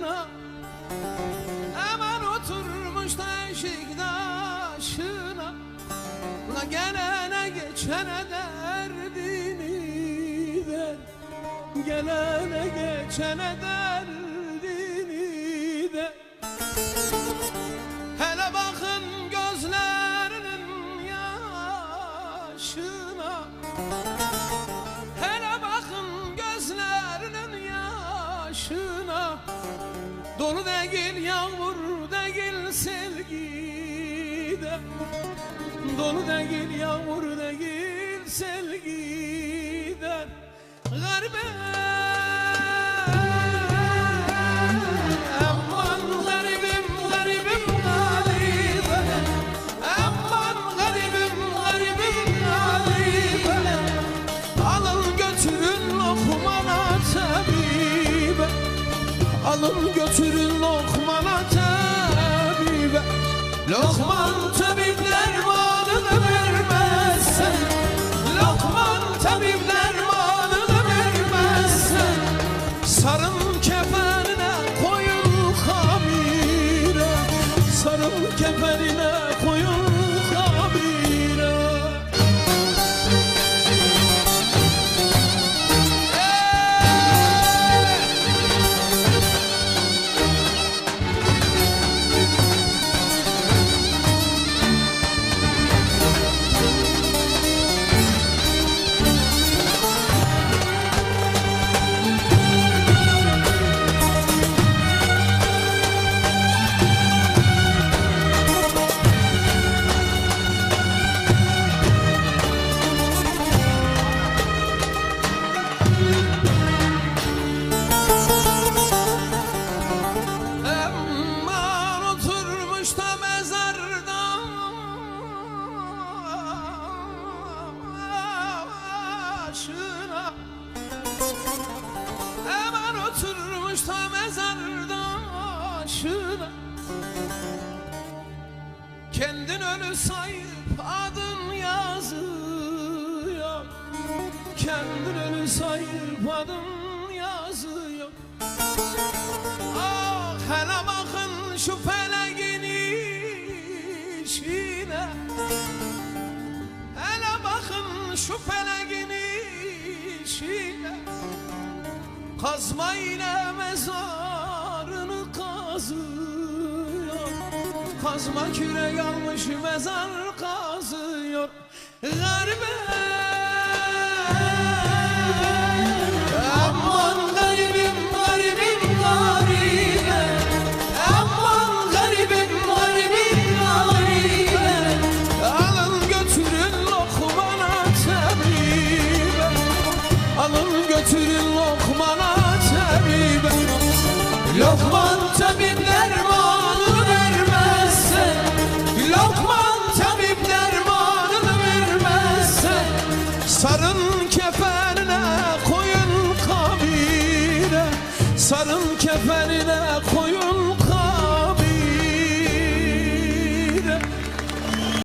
başına, hemen oturmuş eşik taşına. La gelene geçene derdini der, gelene geçene derdini der. Hele bakın gözlerinin yaşına, hele bakın gözlerinin yaşına. Dolu değil yağmur değil sevgide, dolu değil yağmur değil sevgide. Garbe aman garibim garibim garibe, aman garibim garibim garibe. Alın götürün Lokman'a tabibe, alın götürün Lokman'a tabibe. Lokman tabip dermanını vermezse, Lokman tabip dermanını vermezse, sarın kefenine koyun habire, sarın kefenine koyun habire. Hemen oturmuş da mezarda başına. Kendin ölü sayıp adın yazıyor, kendin ölü sayıp adın yazıyor. Ah hele bakın şu feleğin işine, hele bakın şu feleğin işine. Kazma ile mezarını kazıyor, kazma kürek almış mezar kazıyor. Garbe aman garibim garibim garibe, aman garibim garibim garibe. Alın götürün Lokman'a tabibe, alın götürün Lokman'a tabibe. Lokman tabip dermanını vermezse, Lokman tabip dermanını vermezse, sarın kefenine koyun kabire, sarın kefenine koyun